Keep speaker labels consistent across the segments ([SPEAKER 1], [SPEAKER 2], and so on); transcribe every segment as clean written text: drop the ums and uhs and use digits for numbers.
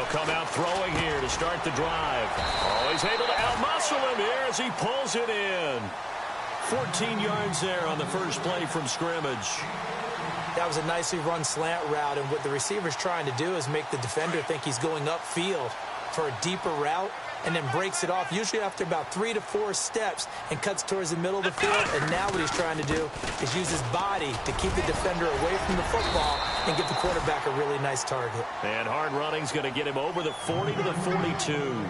[SPEAKER 1] They'll come out throwing here to start the drive. Oh, he's able to outmuscle him here as he pulls it in. 14 yards there on the first play from scrimmage.
[SPEAKER 2] That was a nicely run slant route, and what the receiver's trying to do is make the defender think he's going upfield for a deeper route, and then breaks it off, usually after about 3 to 4 steps, and cuts towards the middle of the field. And now what he's trying to do is use his body to keep the defender away from the football and give the quarterback a really nice target.
[SPEAKER 1] And hard running's going to get him over the 40 to the 42.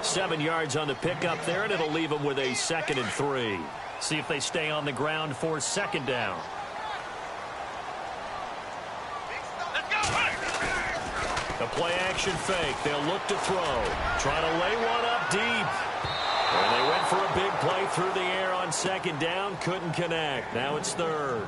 [SPEAKER 1] 7 yards on the pickup there, and it'll leave him with a 2nd and 3. See if they stay on the ground for 2nd down. A play-action fake. They'll look to throw. Try to lay one up deep. And they went for a big play through the air on 2nd down. Couldn't connect. Now it's 3rd.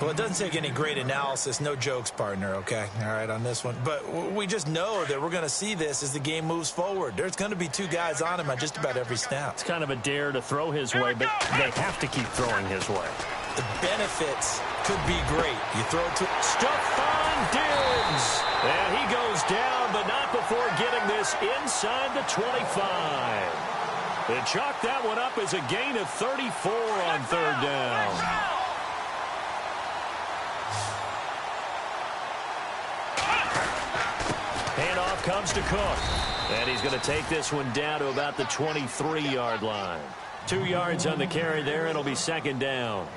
[SPEAKER 2] Well, it doesn't take any great analysis. No jokes, partner, okay? All right, on this one. But we just know that we're going to see this as the game moves forward. There's going to be 2 guys on him on just about every snap.
[SPEAKER 1] It's kind of a dare to throw his way, but they have to keep throwing his way.
[SPEAKER 2] The benefits could be great. You throw it to
[SPEAKER 1] Stephon Diggs. And he goes down, but not before getting this inside the 25. They chalk that one up as a gain of 34 on 3rd down. Handoff comes to Cook. And he's going to take this one down to about the 23-yard line. 2 yards on the carry there. It'll be 2nd down.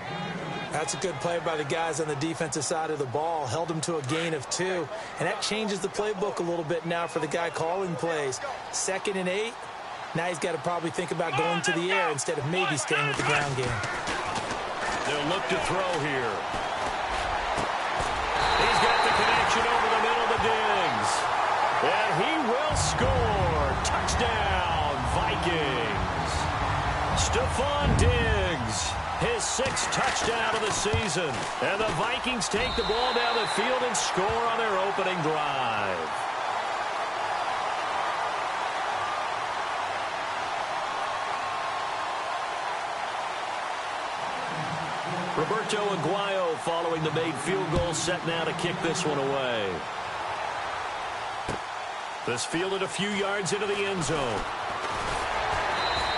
[SPEAKER 2] That's a good play by the guys on the defensive side of the ball. Held him to a gain of 2. And that changes the playbook a little bit now for the guy calling plays. 2nd and 8. Now he's got to probably think about going to the air instead of maybe staying with the ground game.
[SPEAKER 1] They'll look to throw here. He's got the connection over the middle to Diggs. And he will score. Touchdown, Vikings. Stephon Diggs. His 6th touchdown of the season. And the Vikings take the ball down the field and score on their opening drive. Roberto Aguayo following the made field goal, set now to kick this one away. This fielded a few yards into the end zone.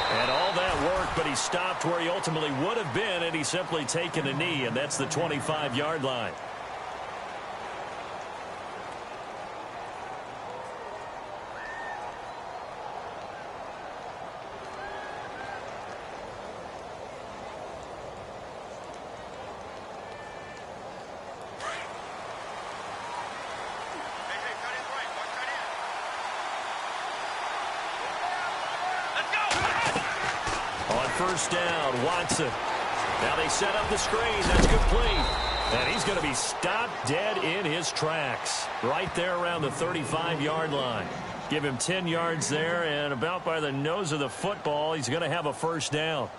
[SPEAKER 1] And all that work, but he stopped where he ultimately would have been, and he's simply taken a knee, and that's the 25-yard line. First down, Watson. Now they set up the screen. That's complete. And he's going to be stopped dead in his tracks. Right there around the 35-yard line. Give him 10 yards there, and about by the nose of the football, he's going to have a first down.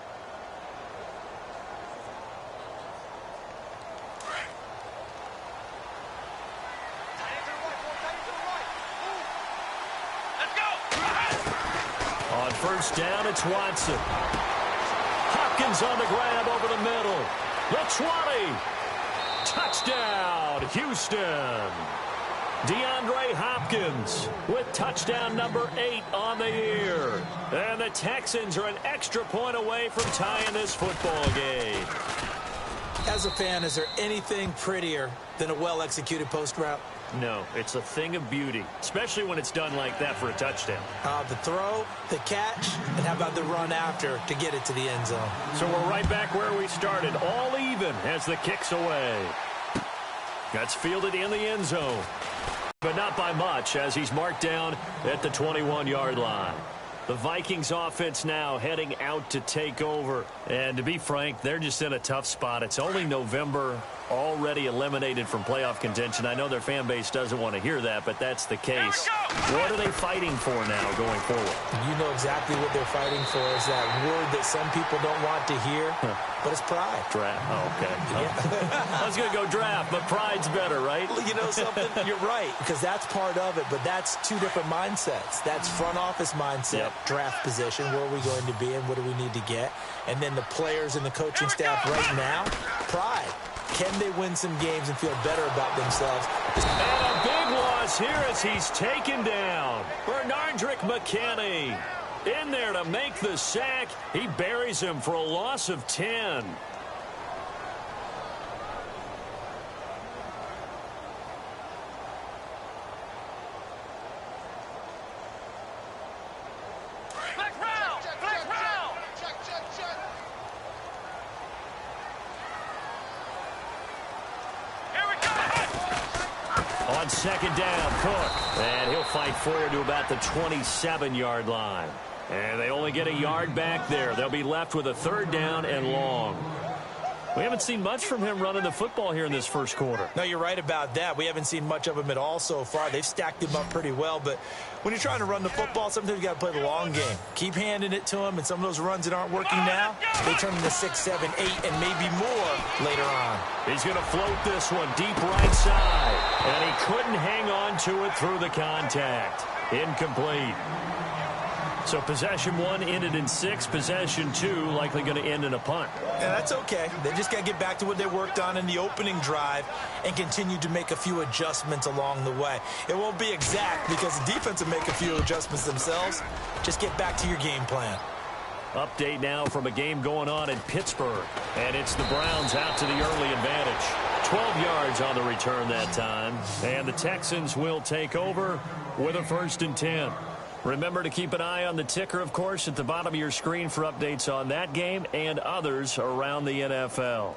[SPEAKER 1] On first down, it's Watson. Hopkins on the grab over the middle. The 20. Touchdown, Houston. DeAndre Hopkins with touchdown number 8 on the year. And the Texans are an extra point away from tying this football game.
[SPEAKER 2] As a fan, is there anything prettier than a well-executed post route?
[SPEAKER 1] No, it's a thing of beauty, especially when it's done like that for a touchdown.
[SPEAKER 2] The throw, the catch, and how about the run after to get it to the end zone?
[SPEAKER 1] So we're right back where we started, all even as the kick's away. That's fielded in the end zone, but not by much as he's marked down at the 21-yard line. The Vikings offense now heading out to take over. And to be frank, they're just in a tough spot. It's only November, already eliminated from playoff contention. I know their fan base doesn't want to hear that, but that's the case. What are they fighting for now going forward?
[SPEAKER 2] You know exactly what they're fighting for is that word that some people don't want to hear, but it's pride.
[SPEAKER 1] Draft. Oh, okay. Yeah. I was going to go draft, but pride's better, right?
[SPEAKER 2] You know something? You're right, because that's part of it, but that's two different mindsets. That's front office mindset, draft position, where are we going to be and what do we need to get? And then the players and the coaching staff right now, pride. Can they win some games and feel better about themselves?
[SPEAKER 1] And a big loss pass here as he's taken down. Bernardrick McKinney in there to make the sack. He buries him for a loss of 10. On second down, Cook. And he'll fight forward to about the 27-yard line. And they only get a yard back there. They'll be left with a third down and long. We haven't seen much from him running the football here in this first quarter.
[SPEAKER 2] No, you're right about that. We haven't seen much of him at all so far. They've stacked him up pretty well, but when you're trying to run the football, sometimes you got to play the long game. Keep handing it to him, and some of those runs that aren't working now, they turn into 6, 7, 8, and maybe more later on.
[SPEAKER 1] He's going to float this one deep right side, and he couldn't hang on to it through the contact. Incomplete. So possession 1 ended in 6. Possession 2 likely going to end in a punt.
[SPEAKER 2] Yeah, that's okay. They just got to get back to what they worked on in the opening drive and continue to make a few adjustments along the way. It won't be exact because the defense will make a few adjustments themselves. Just get back to your game plan.
[SPEAKER 1] Update now from a game going on in Pittsburgh. And it's the Browns out to the early advantage. 12 yards on the return that time. And the Texans will take over with a 1st and 10. Remember to keep an eye on the ticker, of course, at the bottom of your screen for updates on that game and others around the NFL.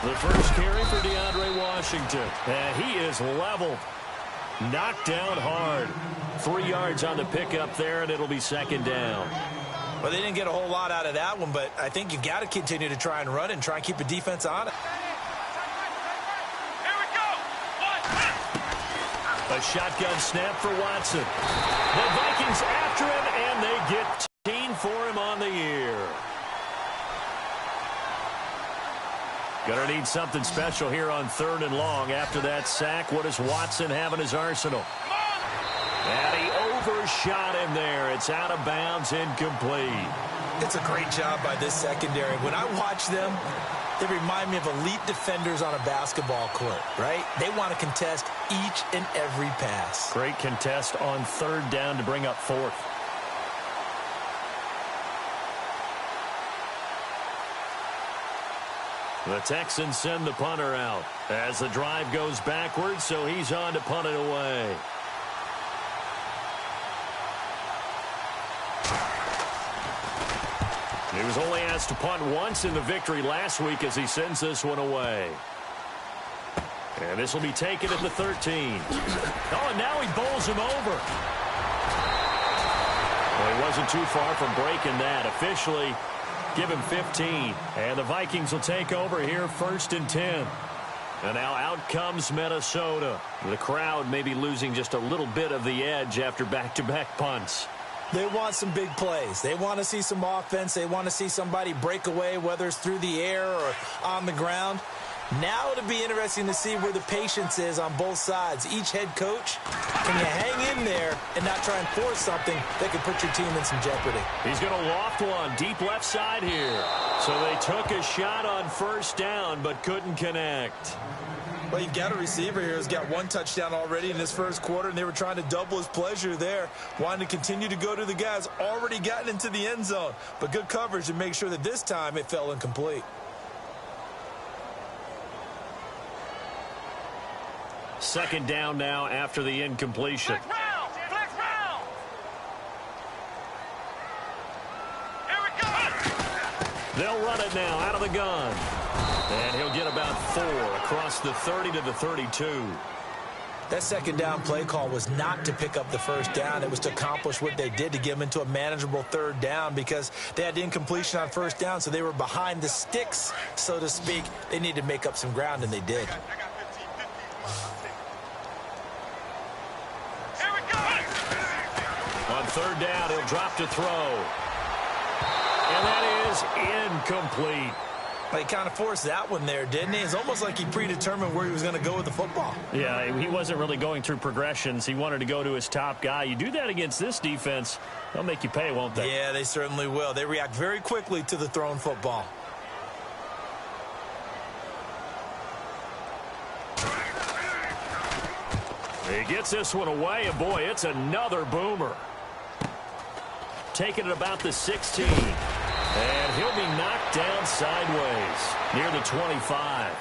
[SPEAKER 1] The first carry for DeAndre Washington. And he is leveled. Knocked down hard. 3 yards on the pickup there, and it'll be 2nd down.
[SPEAKER 2] Well, they didn't get a whole lot out of that one, but I think you got to continue to try and run and try and keep the defense on it.
[SPEAKER 3] Here we go.
[SPEAKER 1] A shotgun snap for Watson. The Vikings after him, and they get 10 for him on the year. Gonna need something special here on 3rd and long. After that sack, what does Watson have in his arsenal? And he overshot him there. It's out of bounds, incomplete.
[SPEAKER 2] It's a great job by this secondary. When I watch them, they remind me of elite defenders on a basketball court, right? They want to contest each and every pass.
[SPEAKER 1] Great contest on 3rd down to bring up 4th. The Texans send the punter out as the drive goes backwards, so he's on to punt it away. He was only asked to punt once in the victory last week as he sends this one away. And this will be taken at the 13. Oh, and now he bowls him over. Well, he wasn't too far from breaking that. Officially, give him 15. And the Vikings will take over here 1st and 10. And now out comes Minnesota. The crowd may be losing just a little bit of the edge after back-to-back punts.
[SPEAKER 2] They want some big plays. They want to see some offense. They want to see somebody break away, whether it's through the air or on the ground. Now it'll be interesting to see where the patience is on both sides. Each head coach, can you hang in there and not try and force something that could put your team in some jeopardy?
[SPEAKER 1] He's going to loft one deep left side here. So they took a shot on 1st down but couldn't connect.
[SPEAKER 2] Well, you've got a receiver here who's got 1 touchdown already in this first quarter, and they were trying to double his pleasure there, wanting to continue to go to the guys already gotten into the end zone. But good coverage to make sure that this time it fell incomplete.
[SPEAKER 1] Second down now after the incompletion.
[SPEAKER 3] Flex round. Here we go.
[SPEAKER 1] They'll run it now out of the gun. And he'll get about 4 across the 30 to the 32.
[SPEAKER 2] That second down play call was not to pick up the 1st down. It was to accomplish what they did, to get them into a manageable 3rd down, because they had incompletion on 1st down, so they were behind the sticks, so to speak. They needed to make up some ground, and they did.
[SPEAKER 3] Here we go.
[SPEAKER 1] On 3rd down, he'll drop to throw. And that is incomplete.
[SPEAKER 2] He kind of forced that one there, didn't he? It's almost like he predetermined where he was going to go with the football.
[SPEAKER 1] Yeah, he wasn't really going through progressions. He wanted to go to his top guy. You do that against this defense, they'll make you pay, won't they?
[SPEAKER 2] Yeah, they certainly will. They react very quickly to the thrown football.
[SPEAKER 1] He gets this one away, and boy, it's another boomer. Taking it about the 16. And he'll be knocked down sideways near the 25.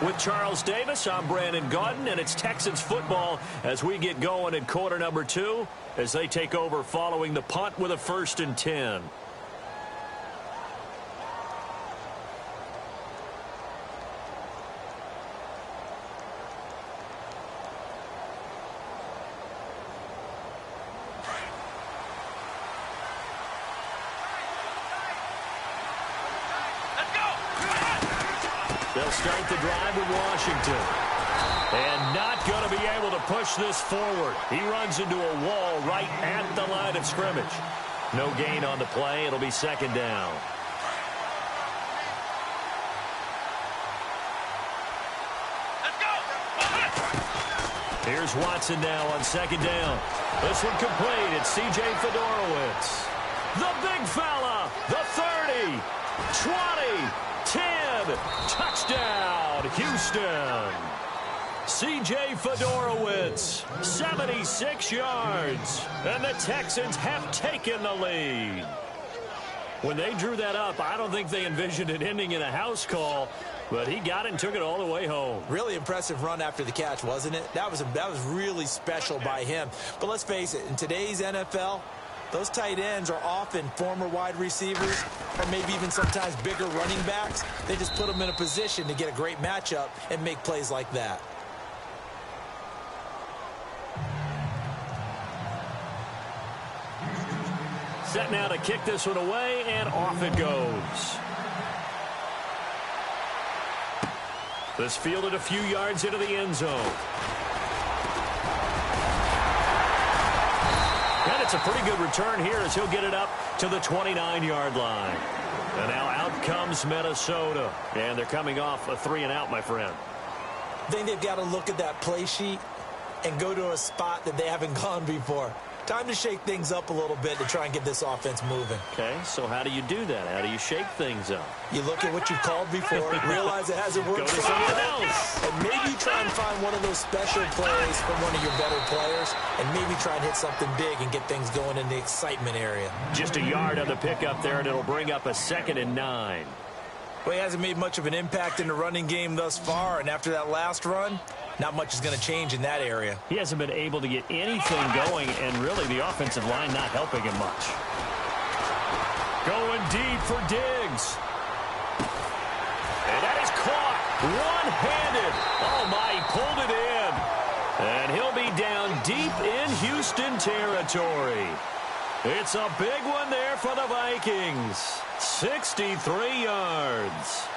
[SPEAKER 1] With Charles Davis, I'm Brandon Gaudin, and it's Texans football as we get going in quarter number 2 as they take over following the punt with a 1st and 10. They'll start the drive with Washington. And not going to be able to push this forward. He runs into a wall right at the line of scrimmage. No gain on the play. It'll be 2nd down.
[SPEAKER 3] Let's go.
[SPEAKER 1] Here's Watson now on 2nd down. This one complete. It's C.J. Fedorowicz. The big fella. The 30. 20. 10. Touchdown, Houston. C.J. Fedorowicz, 76 yards. And the Texans have taken the lead. When they drew that up, I don't think they envisioned it ending in a house call, but he got it and took it all the way home.
[SPEAKER 2] Really impressive run after the catch, wasn't it? That was really special by him. But let's face it, in today's NFL, those tight ends are often former wide receivers or maybe even sometimes bigger running backs. They just put them in a position to get a great matchup and make plays like that.
[SPEAKER 1] Set now to kick this one away, and off it goes. This fielded a few yards into the end zone. And it's a pretty good return here as he'll get it up to the 29-yard line. And now out comes Minnesota. And they're coming off a 3-and-out, my friend.
[SPEAKER 2] I think they've got to look at that play sheet and go to a spot that they haven't gone before. Time to shake things up a little bit to try and get this offense moving.
[SPEAKER 1] Okay, so how do you do that? How do you shake things up?
[SPEAKER 2] You look at what you've called before, realize it hasn't worked
[SPEAKER 1] Go to
[SPEAKER 2] for
[SPEAKER 1] something
[SPEAKER 2] you,
[SPEAKER 1] else.
[SPEAKER 2] and maybe try and find one of those special plays from one of your better players, and maybe try and hit something big and get things going in the excitement area.
[SPEAKER 1] Just a yard on the pickup there, and it'll bring up a 2nd and 9.
[SPEAKER 2] Well, he hasn't made much of an impact in the running game thus far, and after that last run, not much is going to change in that area.
[SPEAKER 1] He hasn't been able to get anything going, and really the offensive line not helping him much. Going deep for Diggs. And that is caught one-handed. Oh, my, he pulled it in. And he'll be down deep in Houston territory. It's a big one there for the Vikings. 63 yards.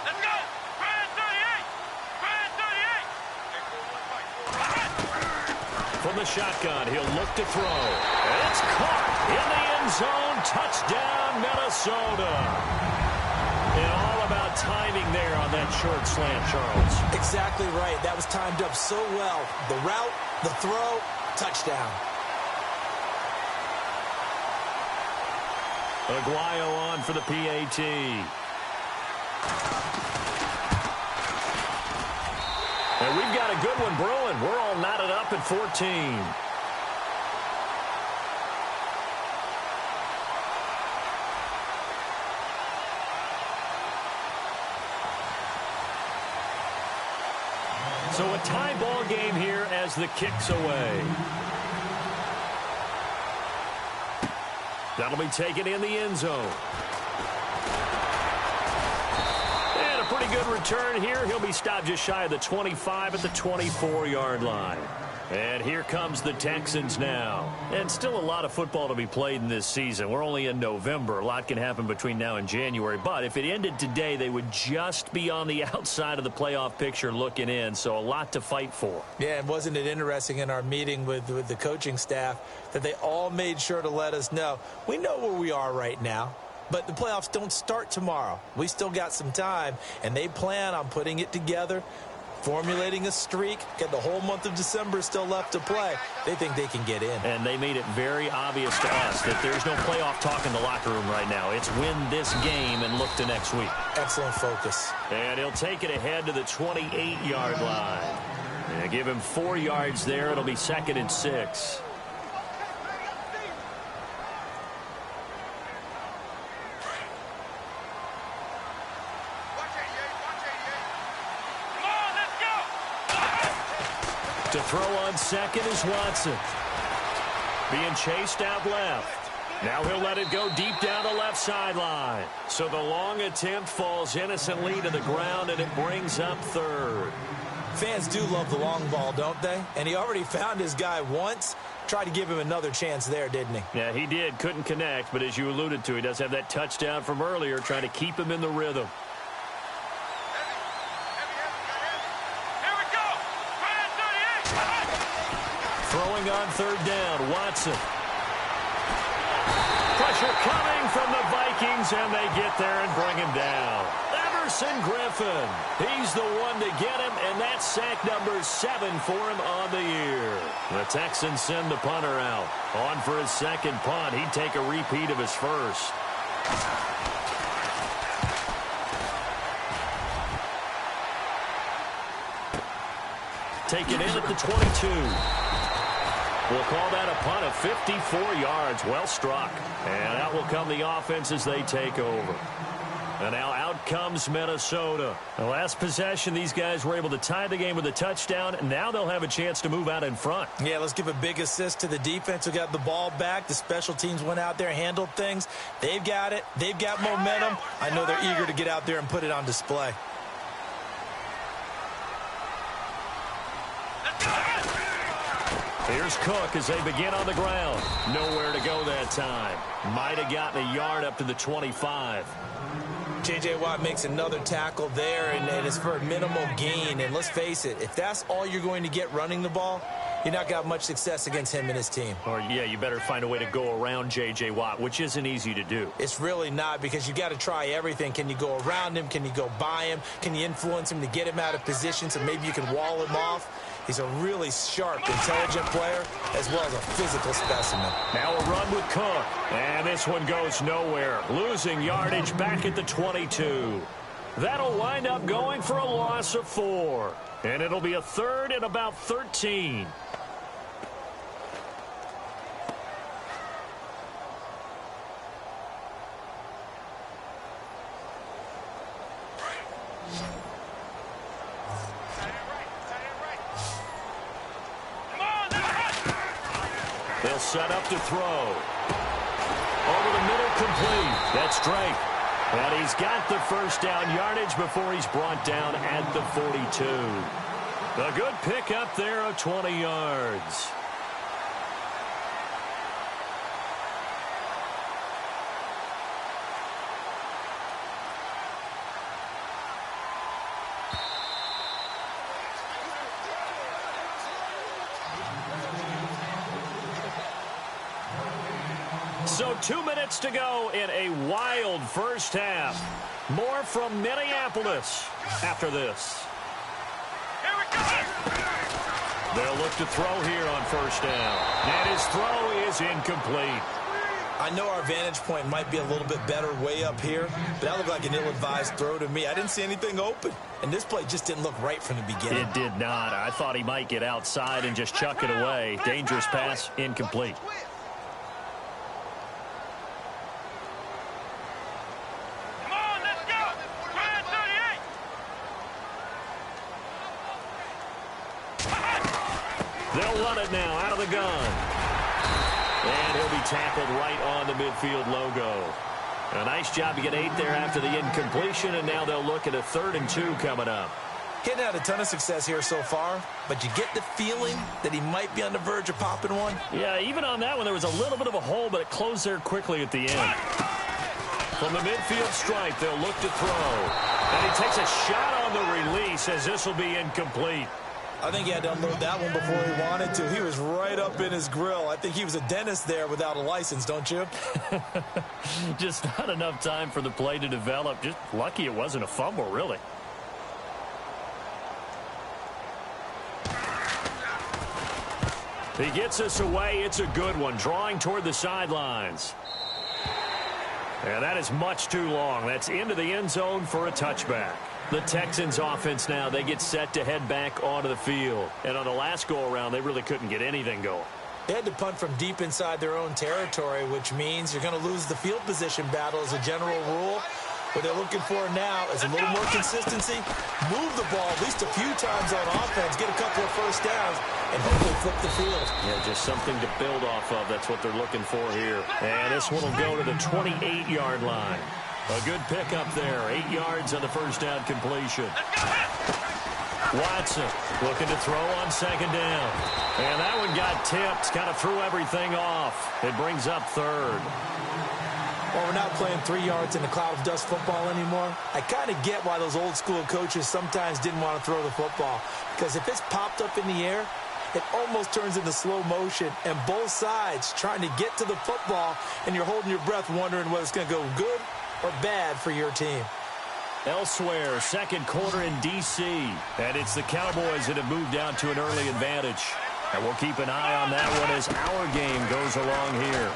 [SPEAKER 3] Let's go. Brand 38. Brand 38.
[SPEAKER 1] From the shotgun, he'll look to throw. And it's caught in the end zone. Touchdown, Minnesota. And all about timing there on that short slant, Charles.
[SPEAKER 2] Exactly right. That was timed up so well. The route, the throw, touchdown.
[SPEAKER 1] Aguayo on for the PAT. And we've got a good one brewing. We're all knotted up at 14. So a tie ball game here as the kick's away. That'll be taken in the end zone. And a pretty good return here. He'll be stopped just shy of the 25 at the 24-yard line. And here comes the Texans now. And still a lot of football to be played in this season. We're only in November. A lot can happen between now and January. But if it ended today, they would just be on the outside of the playoff picture looking in. So a lot to fight for.
[SPEAKER 2] Yeah, and wasn't it interesting in our meeting with the coaching staff that they all made sure to let us know, we know where we are right now, but the playoffs don't start tomorrow. We still got some time, and they plan on putting it together, formulating a streak, get the whole month of December still left to play. They think they can get in.
[SPEAKER 1] And they made it very obvious to us that there's no playoff talk in the locker room right now. It's win this game and look to next week.
[SPEAKER 2] Excellent focus.
[SPEAKER 1] And he'll take it ahead to the 28-yard line. And give him 4 yards there. It'll be 2nd and 6. To throw on second is Watson. Being chased out left. Now he'll let it go deep down the left sideline. So the long attempt falls innocently to the ground, and it brings up 3rd.
[SPEAKER 2] Fans do love the long ball, don't they? And he already found his guy once. Tried to give him another chance there, didn't he?
[SPEAKER 1] Yeah, he did. Couldn't connect, but as you alluded to, he does have that touchdown from earlier, trying to keep him in the rhythm. Throwing on 3rd down, Watson. Pressure coming from the Vikings, and they get there and bring him down. Everson Griffin, he's the one to get him, and that's sack number 7 for him on the year. The Texans send the punter out. On for his 2nd punt. He'd take a repeat of his first. Taken in at the 22. We'll call that a punt of 54 yards. Well struck. And out will come the offense as they take over. And now out comes Minnesota. The last possession, these guys were able to tie the game with a touchdown. And now they'll have a chance to move out in front.
[SPEAKER 2] Yeah, let's give a big assist to the defense who got the ball back. The special teams went out there, handled things. They've got it. They've got momentum. I know they're eager to get out there and put it on display.
[SPEAKER 1] Here's Cook as they begin on the ground. Nowhere to go that time. Might have gotten a yard up to the 25.
[SPEAKER 2] J.J. Watt makes another tackle there, and it's for a minimal gain. And let's face it, if that's all you're going to get running the ball, you're not going to have much success against him and his team.
[SPEAKER 1] Or, yeah, you better find a way to go around J.J. Watt, which isn't easy to do.
[SPEAKER 2] It's really not, because you got to try everything. Can you go around him? Can you go by him? Can you influence him to get him out of position so maybe you can wall him off? He's a really sharp, intelligent player, as well as a physical specimen.
[SPEAKER 1] Now a run with Cook. And this one goes nowhere. Losing yardage back at the 22. That'll wind up going for a loss of 4. And it'll be a 3rd and about 13. They'll set up to throw. Over the middle, complete. That's Drake. And he's got the first down yardage before he's brought down at the 42. A good pickup there of 20 yards. So 2 minutes to go in a wild first half. More from Minneapolis after this.
[SPEAKER 3] Here we go.
[SPEAKER 1] They'll look to throw here on first down. And his throw is incomplete.
[SPEAKER 2] I know our vantage point might be a little bit better way up here, but that looked like an ill-advised throw to me. I didn't see anything open, and this play just didn't look right from the beginning.
[SPEAKER 1] It did not. I thought he might get outside and just chuck it away. Dangerous pass, incomplete.
[SPEAKER 3] Come on, let's go. Try 38.
[SPEAKER 1] They'll run it now out of the gun. And he'll be tackled right on the midfield logo. A nice job to get 8 there after the incompletion, and now they'll look at a 3rd and 2 coming up.
[SPEAKER 2] Hitting had a ton of success here so far, but you get the feeling that he might be on the verge of popping one.
[SPEAKER 1] Yeah, even on that one, there was a little bit of a hole, but it closed there quickly at the end. From the midfield stripe, they'll look to throw. And he takes a shot on the release as this will be incomplete.
[SPEAKER 2] I think he had to unload that one before he wanted to. He was right up in his grill. I think he was a dentist there without a license, don't you?
[SPEAKER 1] Just not enough time for the play to develop. Just lucky it wasn't a fumble, really. He gets us away. It's a good one, drawing toward the sidelines. And that is much too long. That's into the end zone for a touchback. The Texans offense now, they get set to head back onto the field. And on the last go-around, they really couldn't get anything going.
[SPEAKER 2] They had to punt from deep inside their own territory, which means you're going to lose the field position battle as a general rule. What they're looking for now is a little more consistency, move the ball at least a few times on offense, get a couple of first downs, and hopefully flip the field.
[SPEAKER 1] Yeah, just something to build off of. That's what they're looking for here. And this one will go to the 28-yard line. A good pickup there. 8 yards on the first down completion. Watson looking to throw on second down. And that one got tipped. Kind of threw everything off. It brings up 3rd.
[SPEAKER 2] Well, we're not playing 3 yards in a cloud of dust football anymore. I kind of get why those old school coaches sometimes didn't want to throw the football. Because if it's popped up in the air, it almost turns into slow motion. And both sides trying to get to the football, and you're holding your breath wondering whether it's going to go good or bad for your team.
[SPEAKER 1] Elsewhere, second quarter in D.C. And it's the Cowboys that have moved down to an early advantage. And we'll keep an eye on that one as our game goes along here.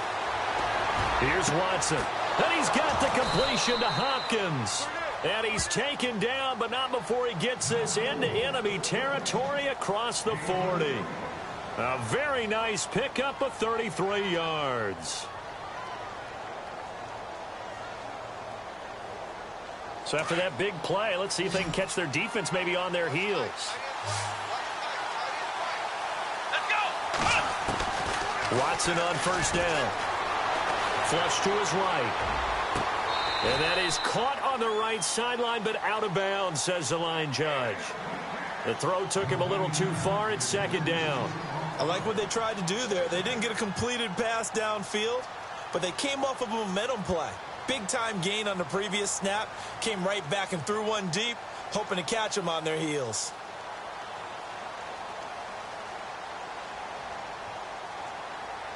[SPEAKER 1] Here's Watson. And he's got the completion to Hopkins. And he's taken down, but not before he gets this into enemy territory across the 40. A very nice pickup of 33 yards. So after that big play, let's see if they can catch their defense maybe on their heels.
[SPEAKER 3] Let's go.
[SPEAKER 1] Watson on first down. Flush to his right. And that is caught on the right sideline, but out of bounds, says the line judge. The throw took him a little too far. It's second down.
[SPEAKER 2] I like what they tried to do there. They didn't get a completed pass downfield, but they came off of a momentum play. Big-time gain on the previous snap. Came right back and threw one deep, hoping to catch them on their heels.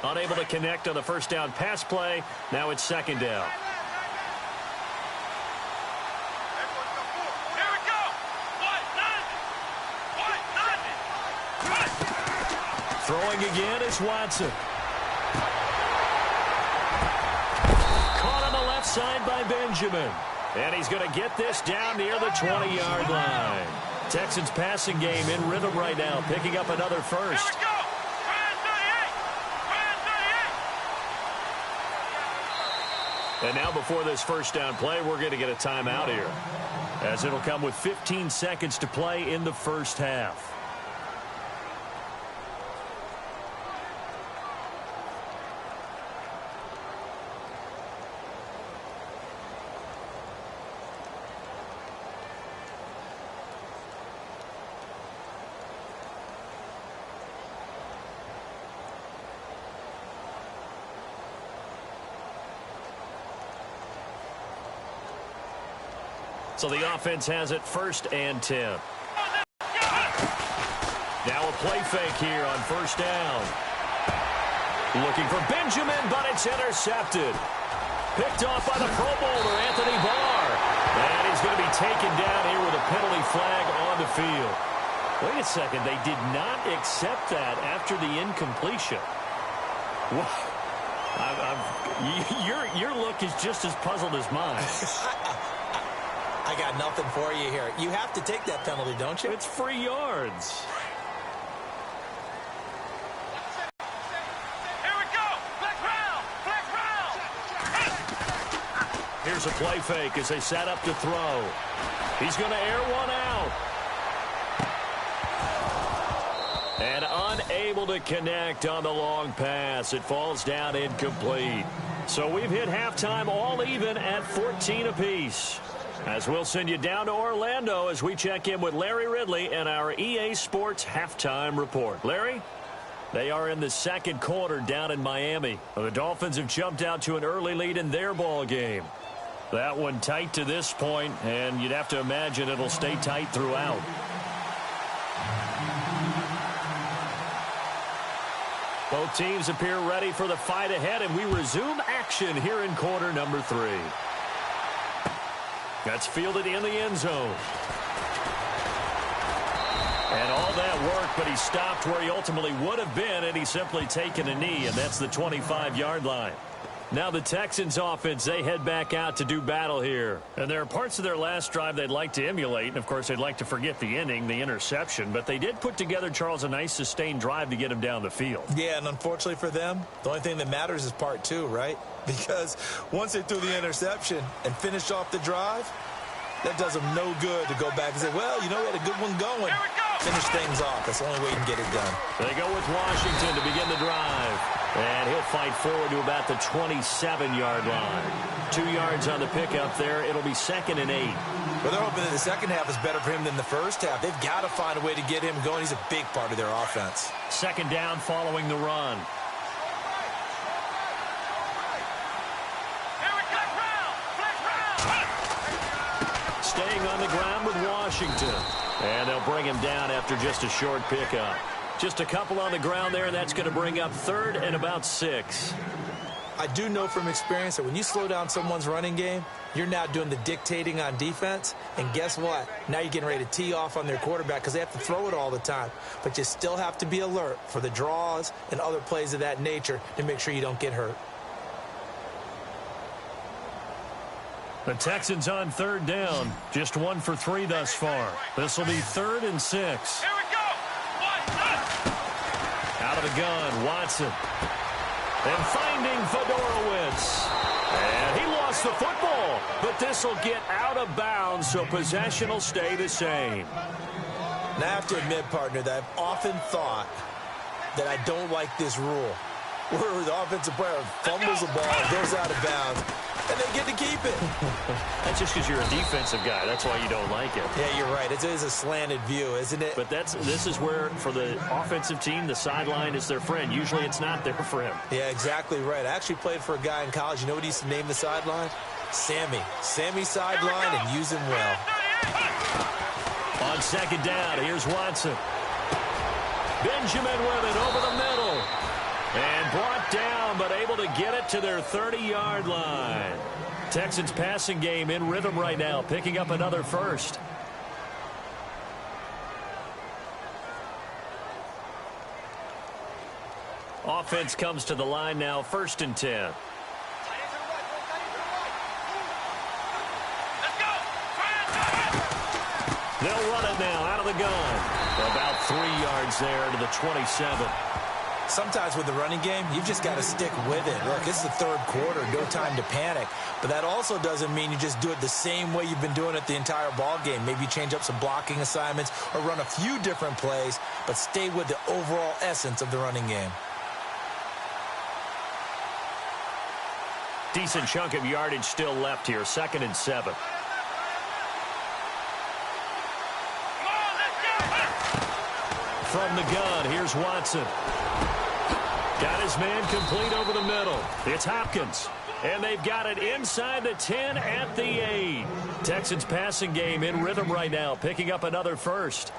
[SPEAKER 1] Unable to connect on the first down pass play. Now it's second down.
[SPEAKER 3] Here we go.
[SPEAKER 1] Throwing again is Watson. Caught on the left side by Benjamin. And he's going to get this down near the 20-yard line. Texans passing game in rhythm right now, picking up another first.
[SPEAKER 3] Here we go.
[SPEAKER 1] And now before this first down play, we're going to get a timeout here, as it'll come with 15 seconds to play in the first half. So the offense has it 1st and 10. Now a play fake here on first down. Looking for Benjamin, but it's intercepted. Picked off by the Pro Bowler, Anthony Barr. And he's going to be taken down here with a penalty flag on the field. Wait a second, they did not accept that after the incompletion. Your look is just as puzzled as mine.
[SPEAKER 2] I got nothing for you here. You have to take that penalty, don't you?
[SPEAKER 1] It's free yards.
[SPEAKER 3] Here we go. Black round.
[SPEAKER 1] Here's a play fake as they set up to throw. He's going to air one out. And unable to connect on the long pass. It falls down incomplete. So we've hit halftime all even at 14 apiece. As we'll send you down to Orlando as we check in with Larry Ridley and our EA Sports halftime report. Larry? They are in the second quarter down in Miami. The Dolphins have jumped out to an early lead in their ball game. That one tight to this point, and you'd have to imagine it'll stay tight throughout. Both teams appear ready for the fight ahead, and we resume action here in quarter number 3. That's fielded in the end zone. And all that work, but he stopped where he ultimately would have been, and he's simply taken a knee, and that's the 25-yard line. Now the Texans offense, they head back out to do battle here. And there are parts of their last drive they'd like to emulate. And, of course, they'd like to forget the inning, the interception. But they did put together, Charles, a nice sustained drive to get him down the field.
[SPEAKER 2] Yeah, and unfortunately for them, the only thing that matters is part 2, right? Because once they threw the interception and finished off the drive, that does them no good to go back and say, well, you know, we had a good one going. Finish things off. That's the only way you can get it done.
[SPEAKER 1] They go with Washington to begin the drive. And he'll fight forward to about the 27-yard line. 2 yards on the pickup there. It'll be 2nd and 8.
[SPEAKER 2] Well, they're hoping that the second half is better for him than the first half. They've got to find a way to get him going. He's a big part of their offense.
[SPEAKER 1] 2nd down following the run. Staying on the ground with Washington. And they'll bring him down after just a short pickup. Just a couple on the ground there, and that's going to bring up 3rd and about 6.
[SPEAKER 2] I do know from experience that when you slow down someone's running game, you're now doing the dictating on defense. And guess what? Now you're getting ready to tee off on their quarterback because they have to throw it all the time. But you still have to be alert for the draws and other plays of that nature to make sure you don't get hurt.
[SPEAKER 1] The Texans on 3rd down. Just 1 for 3 thus far. This will be 3rd and 6. Out of the gun, Watson. And finding Fedorowicz. And he lost the football. But this will get out of bounds, so possession will stay the same.
[SPEAKER 2] Now, I have to admit, partner, that I've often thought that I don't like this rule. Where the offensive player fumbles the ball, goes out of bounds, and they get to keep it.
[SPEAKER 1] That's just because you're a defensive guy. That's why you don't like it.
[SPEAKER 2] Yeah, you're right. It is a slanted view, isn't it?
[SPEAKER 1] But this is where, for the offensive team, the sideline is their friend. Usually it's not there for him.
[SPEAKER 2] Yeah, exactly right. I actually played for a guy in college. You know what he used to name the sideline? Sammy. Sammy sideline, and use him well.
[SPEAKER 1] On 2nd down, here's Watson. Benjamin with it over the middle. And brought down, but able to get it to their 30-yard line. Texans passing game in rhythm right now, picking up another first. Offense comes to the line now, 1st and 10. They'll run it now out of the gun. About 3 yards there to the 27.
[SPEAKER 2] Sometimes with the running game, you've just got to stick with it. Look, this is the 3rd quarter, no time to panic. But that also doesn't mean you just do it the same way you've been doing it the entire ball game. Maybe change up some blocking assignments or run a few different plays, but stay with the overall essence of the running game.
[SPEAKER 1] Decent chunk of yardage still left here, 2nd and 7. From the gun, here's Watson. Got his man complete over the middle. It's Hopkins. And they've got it inside the 10 at the 8. Texans passing game in rhythm right now, picking up another first.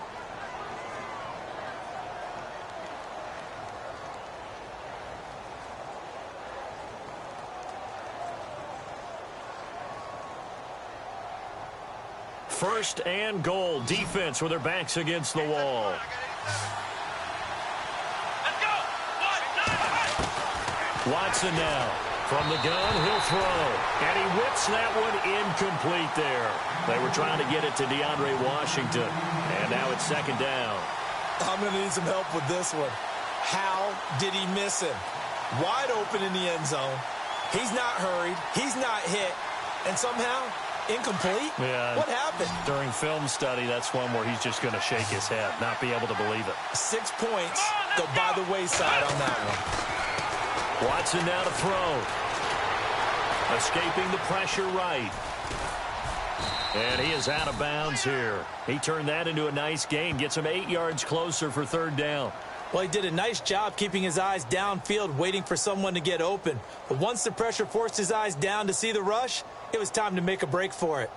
[SPEAKER 1] First and goal. Defense with their backs against the wall. Watson now. From the gun, he'll throw. And he whips that one incomplete there. They were trying to get it to DeAndre Washington. And now it's 2nd down.
[SPEAKER 2] I'm going to need some help with this one. How did he miss him? Wide open in the end zone. He's not hurried. He's not hit. And somehow Incomplete?
[SPEAKER 1] Yeah.
[SPEAKER 2] What happened?
[SPEAKER 1] During film study, that's one where he's just going to shake his head, not be able to believe it.
[SPEAKER 2] 6 points go by the wayside on that one.
[SPEAKER 1] Watson now to throw. Escaping the pressure right. And he is out of bounds here. He turned that into a nice gain. Gets him 8 yards closer for third down.
[SPEAKER 2] Well, he did a nice job keeping his eyes downfield, waiting for someone to get open. But once the pressure forced his eyes down to see the rush, it was time to make a break for it.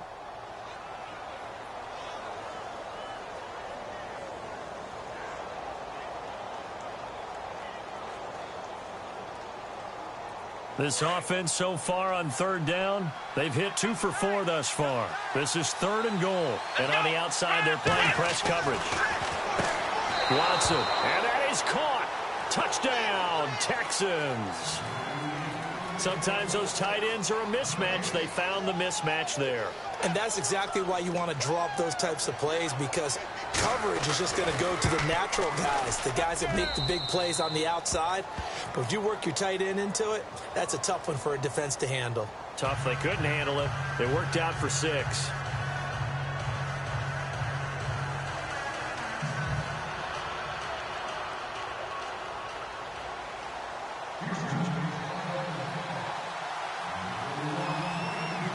[SPEAKER 1] This offense so far on third down, they've hit 2 for 4 thus far. This is 3rd and goal. And on the outside, they're playing press coverage. Watson, and that is caught. Touchdown, Texans. Sometimes those tight ends are a mismatch. They found the mismatch there.
[SPEAKER 2] And that's exactly why you want to draw up those types of plays, because coverage is just going to go to the natural guys, the guys that make the big plays on the outside. But if you work your tight end into it, that's a tough one for a defense to handle.
[SPEAKER 1] Tough. They couldn't handle it. It worked out for 6.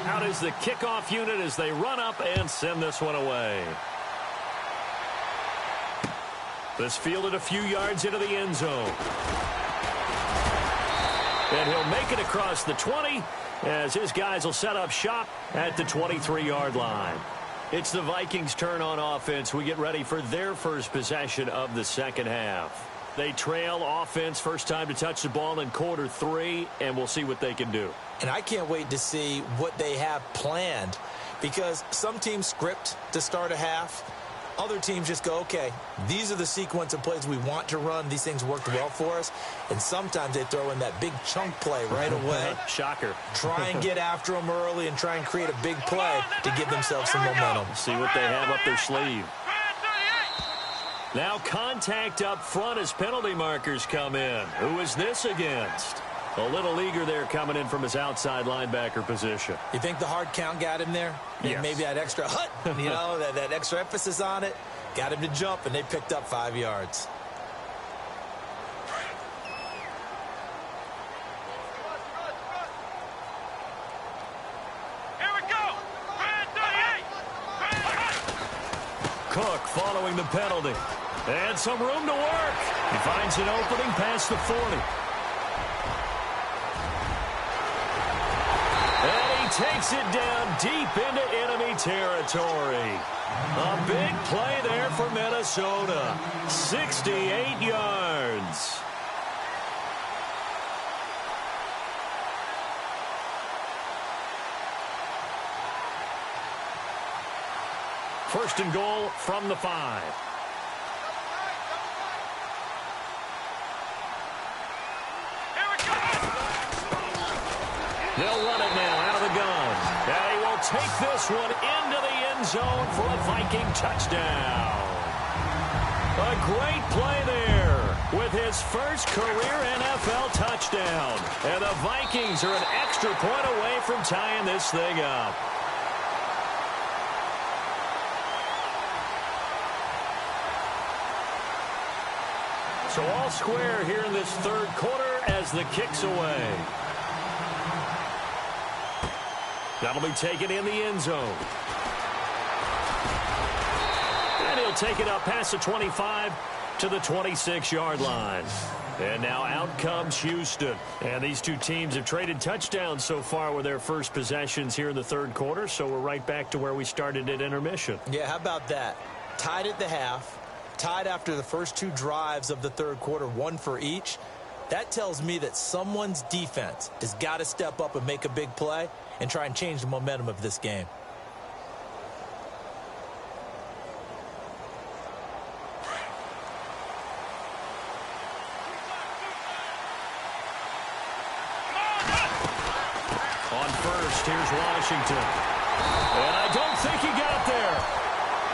[SPEAKER 1] Out is the kickoff unit as they run up and send this one away. This fielded a few yards into the end zone. And he'll make it across the 20 as his guys will set up shop at the 23-yard line. It's the Vikings' turn on offense. We get ready for their first possession of the second half. They trail offense first time to touch the ball in quarter 3, and we'll see what they can do.
[SPEAKER 2] And I can't wait to see what they have planned, because some teams script to start a half. Other teams just go, okay, these are the sequence of plays we want to run. These things worked well for us. And sometimes they throw in that big chunk play right away.
[SPEAKER 1] Shocker.
[SPEAKER 2] Try and get after them early and try and create a big play to give themselves some momentum.
[SPEAKER 1] See what they have up their sleeve. Now contact up front as penalty markers come in. Who is this against? A little eager there coming in from his outside linebacker position.
[SPEAKER 2] You think the hard count got him there?
[SPEAKER 1] Yes.
[SPEAKER 2] Maybe that extra hut, that extra emphasis on it, got him to jump, and they picked up 5 yards.
[SPEAKER 3] Here we go. Man 38.
[SPEAKER 1] Cook following the penalty. And some room to work. He finds an opening past the 40. And he takes it down deep into enemy territory. A big play there for Minnesota. 68 yards. First and goal from the 5. They'll run it now out of the gun. And he will take this one into the end zone for a Viking touchdown. A great play there with his first career NFL touchdown. And the Vikings are an extra point away from tying this thing up. So all square here in this third quarter as the kick's away. That'll be taken in the end zone. And he'll take it up past the 25 to the 26-yard line. And now out comes Houston. And these two teams have traded touchdowns so far with their first possessions here in the third quarter. So we're right back to where we started at intermission.
[SPEAKER 2] Yeah, how about that? Tied at the half. Tied after the first 2 drives of the third quarter, 1 for each. That tells me that someone's defense has got to step up and make a big play and try and change the momentum of this game.
[SPEAKER 1] On first, here's Washington. And I don't think he got there.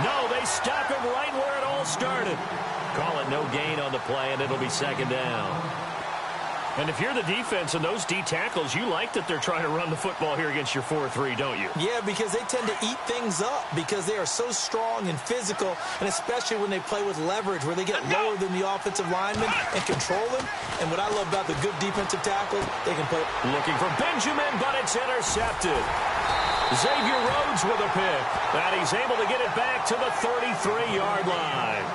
[SPEAKER 1] No, they stop him right where it all started. Call it no gain on the play, and it'll be second down. And if you're the defense and those D tackles, you like that they're trying to run the football here against your 4-3, don't you?
[SPEAKER 2] Yeah, because they tend to eat things up because they are so strong and physical, and especially when they play with leverage where they get lower than the offensive lineman and control them. And what I love about the good defensive tackle, they can play.
[SPEAKER 1] Looking for Benjamin, but it's intercepted. Xavier Rhodes with a pick, and he's able to get it back to the 33-yard line.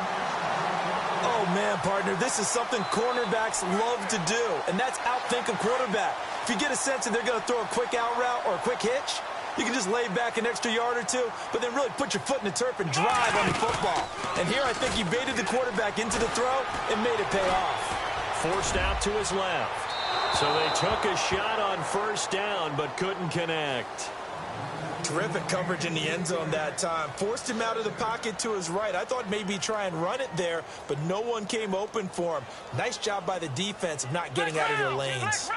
[SPEAKER 2] Oh, man, partner, this is something cornerbacks love to do, and that's outthink a quarterback. If you get a sense that they're going to throw a quick out route or a quick hitch, you can just lay back an extra yard or two, but then really put your foot in the turf and drive on the football. And here I think he baited the quarterback into the throw and made it pay off.
[SPEAKER 1] Forced out to his left. So they took a shot on first down, but couldn't connect.
[SPEAKER 2] Terrific coverage in the end zone that time. Forced him out of the pocket to his right. I thought maybe try and run it there, but no one came open for him. Nice job by the defense of not getting out of their lanes.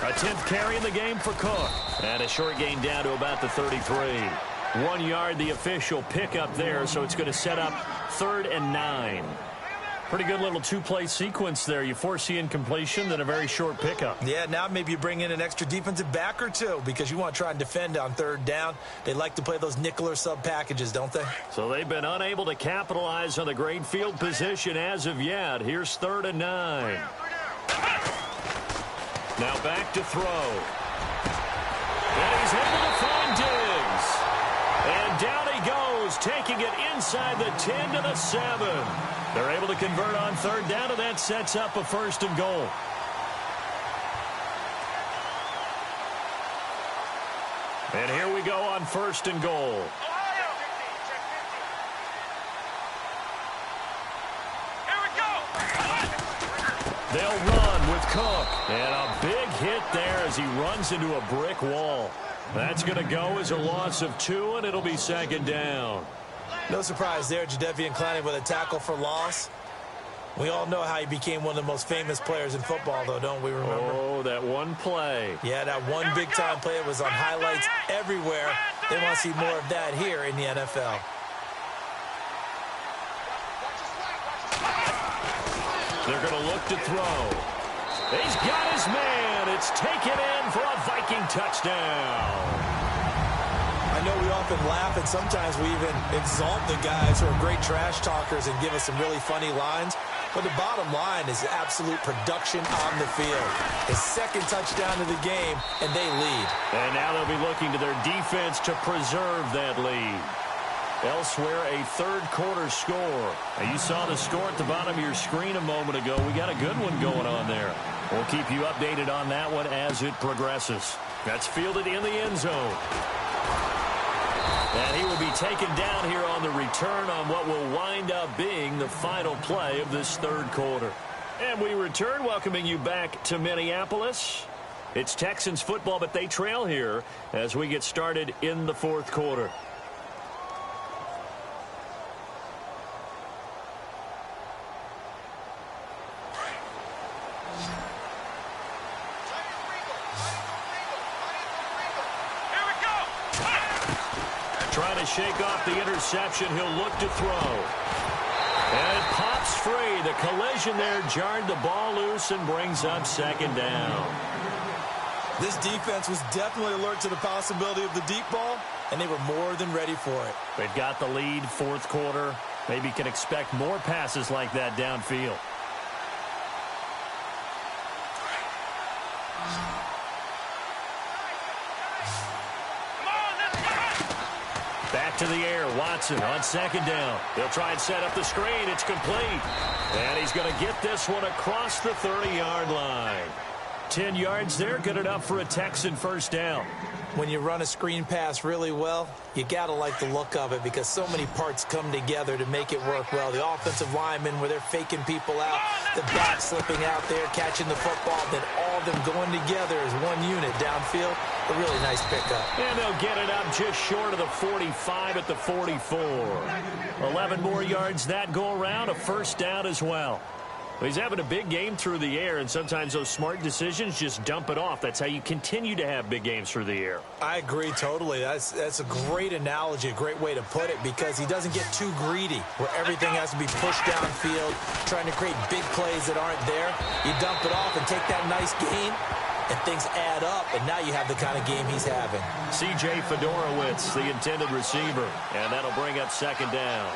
[SPEAKER 1] A 10th carry in the game for Cook. And a short gain down to about the 33. 1 yard, the official pickup there, so it's going to set up 3rd and 9. Pretty good little two-play sequence there. You force the incompletion, then a very short pickup.
[SPEAKER 2] Yeah, now maybe you bring in an extra defensive back or two because you want to try and defend on 3rd down. They like to play those nickel or sub packages, don't they?
[SPEAKER 1] So they've been unable to capitalize on the great field position as of yet. Here's 3rd and 9. Now back to throw. And he's able to find Diggs. And down he goes, taking it inside the 10 to the 7. They're able to convert on 3rd down, and that sets up a 1st and goal. And here we go on 1st and goal.
[SPEAKER 3] Here we go.
[SPEAKER 1] They'll run with Cook. And a big hit there as he runs into a brick wall. That's going to go as a loss of 2, and it'll be 2nd down.
[SPEAKER 2] No surprise there, Jadeveon Clowney with a tackle for loss. We all know how he became one of the most famous players in football, though, don't we remember?
[SPEAKER 1] Oh, that one play.
[SPEAKER 2] Yeah, that one big-time play was on highlights everywhere. They want to see more of that here in the NFL.
[SPEAKER 1] They're going to look to throw. He's got his man. It's taken in for a Viking touchdown.
[SPEAKER 2] I know we often laugh, and sometimes we even exalt the guys who are great trash talkers and give us some really funny lines. But the bottom line is absolute production on the field. His 2nd touchdown of the game, and they lead.
[SPEAKER 1] And now they'll be looking to their defense to preserve that lead. Elsewhere, a 3rd quarter score. Now, you saw the score at the bottom of your screen a moment ago. We got a good one going on there. We'll keep you updated on that one as it progresses. That's fielded in the end zone. And he will be taken down here on the return on what will wind up being the final play of this 3rd quarter. And we return, welcoming you back to Minneapolis. It's Texans football, but they trail here as we get started in the 4th quarter. Trying to shake off the interception. He'll look to throw. And it pops free. The collision there jarred the ball loose and brings up 2nd down.
[SPEAKER 2] This defense was definitely alert to the possibility of the deep ball, and they were more than ready for it.
[SPEAKER 1] They've got the lead, 4th quarter. Maybe can expect more passes like that downfield. Back to the air, Watson on 2nd down. He'll try and set up the screen. It's complete. And he's going to get this one across the 30-yard line. 10 yards there, good enough for a Texan 1st down.
[SPEAKER 2] When you run a screen pass really well, you got to like the look of it because so many parts come together to make it work well. The offensive linemen, where they're faking people out, the back slipping out there, catching the football, then all of them going together as one unit downfield. A really nice pickup.
[SPEAKER 1] And they'll get it up just short of the 45 at the 44. 11 more yards that go around, a 1st down as well. Well, he's having a big game through the air, and sometimes those smart decisions just dump it off. That's how you continue to have big games through the air.
[SPEAKER 2] I agree totally. That's a great analogy, a great way to put it, because he doesn't get too greedy where everything has to be pushed downfield, trying to create big plays that aren't there. You dump it off and take that nice gain, and things add up, and now you have the kind of game he's having.
[SPEAKER 1] C.J. Fedorowicz, the intended receiver, and that'll bring up second down.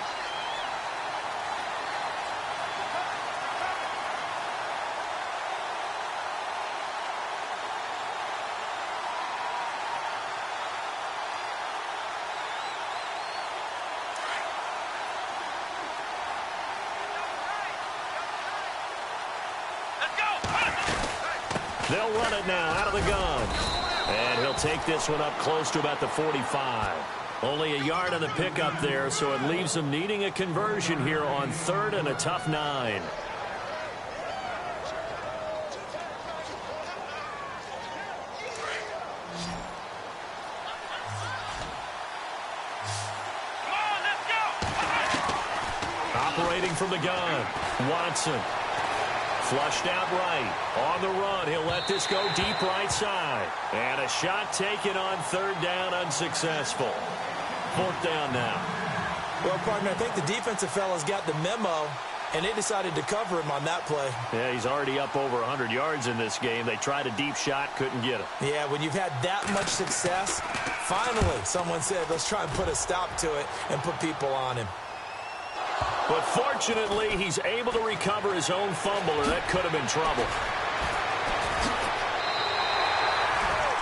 [SPEAKER 1] They'll run it now out of the gun. And he'll take this one up close to about the 45. Only a yard on the pickup there, so it leaves them needing a conversion here on 3rd and a tough 9. Operating from the gun, Watson. Flushed out right. On the run, he'll let this go deep right side. And a shot taken on 3rd down, unsuccessful. 4th down now.
[SPEAKER 2] Well, partner, I think the defensive fellas got the memo, and they decided to cover him on that play.
[SPEAKER 1] Yeah, he's already up over 100 yards in this game. They tried a deep shot, couldn't get him.
[SPEAKER 2] Yeah, when you've had that much success, finally someone said, let's try and put a stop to it and put people on him.
[SPEAKER 1] But fortunately, he's able to recover his own fumble, or that could have been trouble.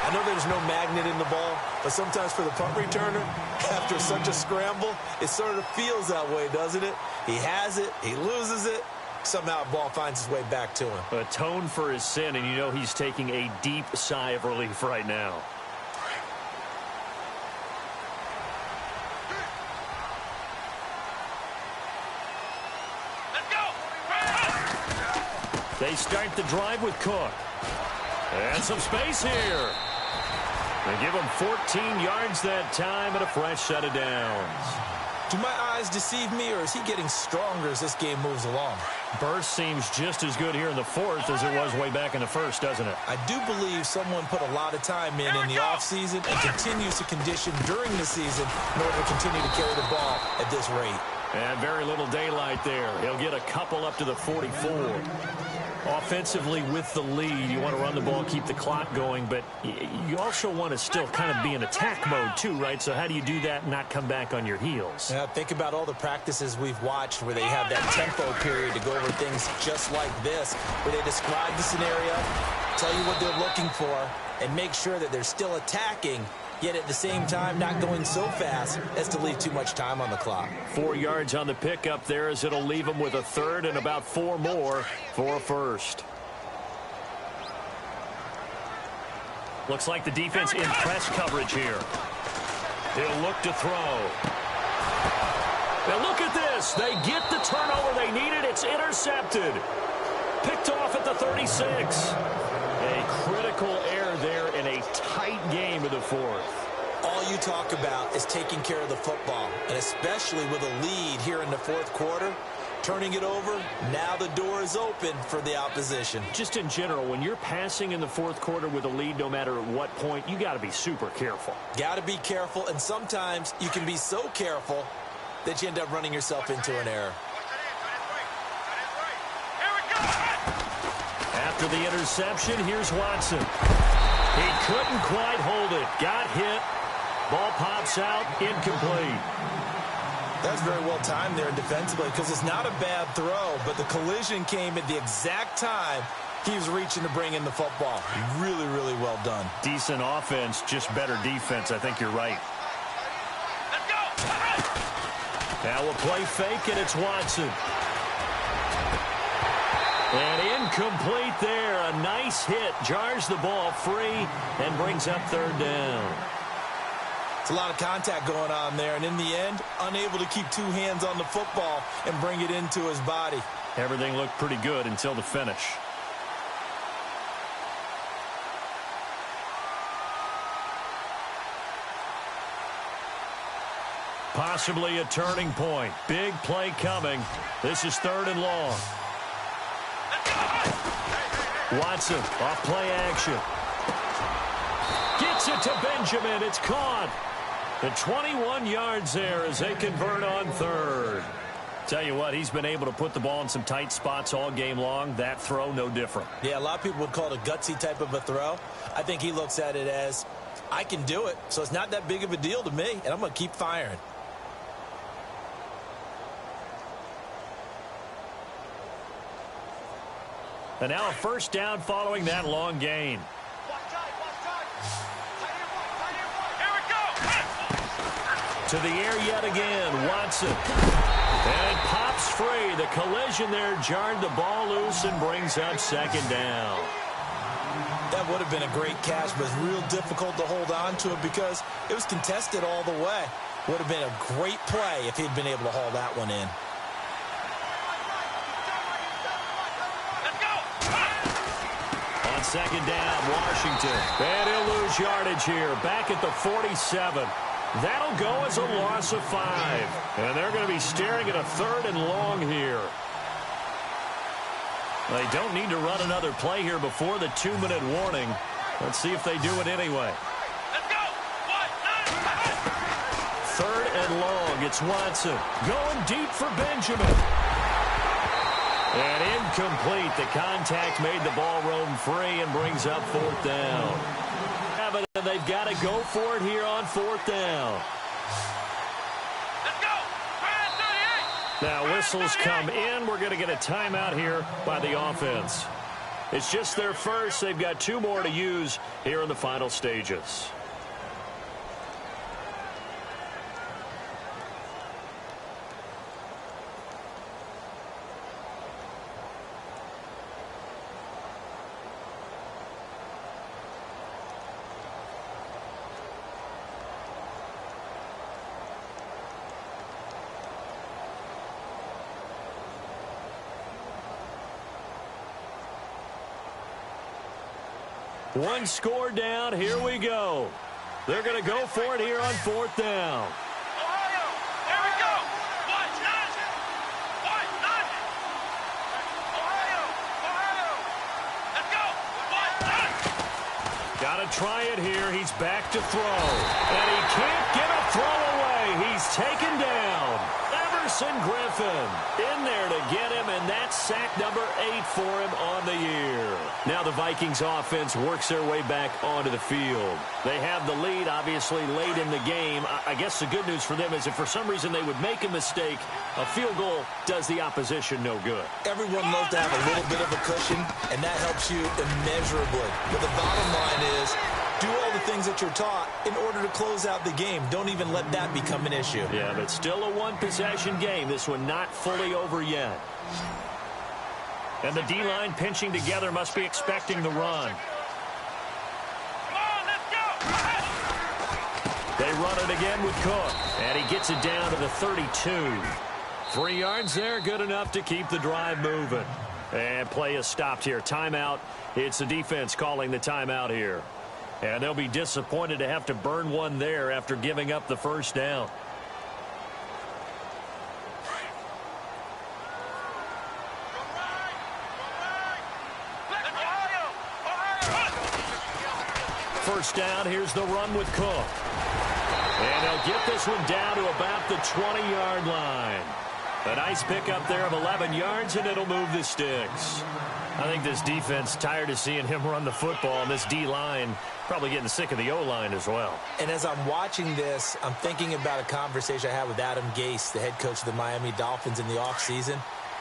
[SPEAKER 2] I know there's no magnet in the ball, but sometimes for the punt returner, after such a scramble, it sort of feels that way, doesn't it? He has it, he loses it, somehow the ball finds its way back to him.
[SPEAKER 1] Atone for his sin, and you know he's taking a deep sigh of relief right now. They start the drive with Cook. And some space here. They give him 14 yards that time and a fresh set of downs.
[SPEAKER 2] Do my eyes deceive me, or is he getting stronger as this game moves along?
[SPEAKER 1] Burst seems just as good here in the 4th as it was way back in the 1st, doesn't it?
[SPEAKER 2] I do believe someone put a lot of time in the offseason and continues to condition during the season in order to continue to carry the ball at this rate.
[SPEAKER 1] And very little daylight there. He'll get a couple up to the 44. Offensively with the lead, you want to run the ball, keep the clock going, but you also want to still kind of be in attack mode too, right? So how do you do that and not come back on your heels?
[SPEAKER 2] Yeah, think about all the practices we've watched where they have that tempo period to go over things just like this, where they describe the scenario, tell you what they're looking for, and make sure that they're still attacking, yet at the same time not going so fast as to leave too much time on the clock. 4
[SPEAKER 1] yards on the pickup there, as it'll leave them with a 3rd and about 4 more for a first. Looks like the defense in press coverage here. He'll look to throw. Now look at this. They get the turnover they needed. It's intercepted. Picked off at the 36. A critical error there in a tight game of the 4th.
[SPEAKER 2] All you talk about is taking care of the football, and especially with a lead here in the 4th quarter, turning it over, now the door is open for the opposition.
[SPEAKER 1] Just in general, when you're passing in the 4th quarter with a lead, no matter at what point, you got to be super careful.
[SPEAKER 2] Got to be careful, and sometimes you can be so careful that you end up running yourself into an error.
[SPEAKER 1] After the interception, here's Watson. He couldn't quite hold it. Got hit. Ball pops out, incomplete.
[SPEAKER 2] That's very well timed there defensively, because it's not a bad throw, but the collision came at the exact time he was reaching to bring in the football. Really, really well done.
[SPEAKER 1] Decent offense, just better defense. I think you're right.
[SPEAKER 3] Let's go.
[SPEAKER 1] Now we'll play fake, and it's Watson. And incomplete there. A nice hit. Jars the ball free and brings up 3rd down.
[SPEAKER 2] It's a lot of contact going on there, and in the end, unable to keep 2 hands on the football and bring it into his body.
[SPEAKER 1] Everything looked pretty good until the finish. Possibly a turning point. Big play coming. This is 3rd and long. Watson off play action. Gets it to Benjamin. It's caught. The 21 yards there as they convert on third. Tell you what, he's been able to put the ball in some tight spots all game long. That throw, no different.
[SPEAKER 2] Yeah, a lot of people would call it a gutsy type of a throw. I think he looks at it as, I can do it, so it's not that big of a deal to me, and I'm going to keep firing.
[SPEAKER 1] And now a first down following that long gain. To the air yet again, Watson. And it pops free. The collision there jarred the ball loose and brings up second down.
[SPEAKER 2] That would have been a great catch, but it's real difficult to hold on to it because it was contested all the way. Would have been a great play if he'd been able to haul that one in.
[SPEAKER 1] On second down, Washington. And he'll lose yardage here. Back at the 47. That'll go as a loss of 5. And they're going to be staring at a 3rd and long here. They don't need to run another play here before the 2-minute warning. Let's see if they do it anyway.
[SPEAKER 3] Let's go.
[SPEAKER 1] 3rd and long. It's Watson going deep for Benjamin. And incomplete. The contact made the ball roam free and brings up 4th down. And they've got to go for it here on 4th down.
[SPEAKER 3] Let's go.
[SPEAKER 1] Now whistles come in. We're going to get a timeout here by the offense. It's just their first. They've got 2 more to use here in the final stages. One score down. Here we go. They're going to go for it here on 4th down.
[SPEAKER 3] Ohio. Here we go. Watch nothing. Watch nothing. Ohio. Ohio. Let's go. Watch nothing.
[SPEAKER 1] Got to try it here. He's back to throw. And he can't get a throw away. He's taken down. Everson Griffin in there to get him, and that's sack number 8 for him on the year. Now the Vikings offense works their way back onto the field. They have the lead, obviously, late in the game. I guess the good news for them is if for some reason they would make a mistake, a field goal does the opposition no good.
[SPEAKER 2] Everyone loves to have a little bit of a cushion, and that helps you immeasurably. But the bottom line is, do all the things that you're taught in order to close out the game. Don't even let that become an issue.
[SPEAKER 1] Yeah, but still a one-possession game. This one not fully over yet. And the D-line pinching together must be expecting the run.
[SPEAKER 3] Come on, let's go.
[SPEAKER 1] They run it again with Cook. And he gets it down to the 32. 3 yards there, good enough to keep the drive moving. And play is stopped here. Timeout. It's the defense calling the timeout here. And they'll be disappointed to have to burn one there after giving up the first down. First down, here's the run with Cook. And they'll get this one down to about the 20-yard line. A nice pickup there of 11 yards, and it'll move the sticks. I think this defense tired of seeing him run the football, and this D-line probably getting sick of the O-line as well.
[SPEAKER 2] And as I'm watching this, I'm thinking about a conversation I had with Adam Gase, the head coach of the Miami Dolphins in the offseason.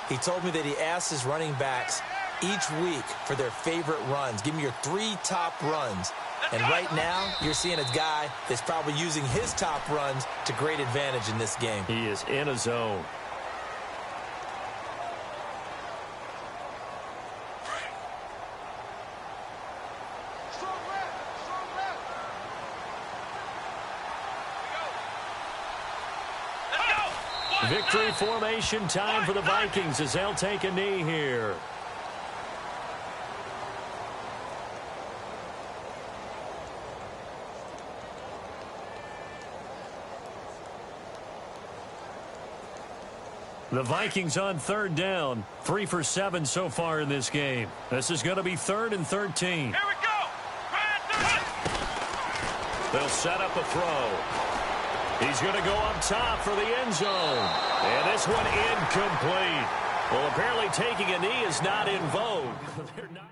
[SPEAKER 2] He told me that he asked his running backs each week for their favorite runs. Give me your 3 top runs. And right now, you're seeing a guy that's probably using his top runs to great advantage in this game.
[SPEAKER 1] He is in a zone. Victory formation time for the Vikings as they'll take a knee here. The Vikings on third down. 3 for 7 so far in this game. This is going to be 3rd and 13.
[SPEAKER 3] Here we go.
[SPEAKER 1] They'll set up a throw. He's going to go up top for the end zone. And this one incomplete. Well, apparently taking a knee is not in vogue. They're not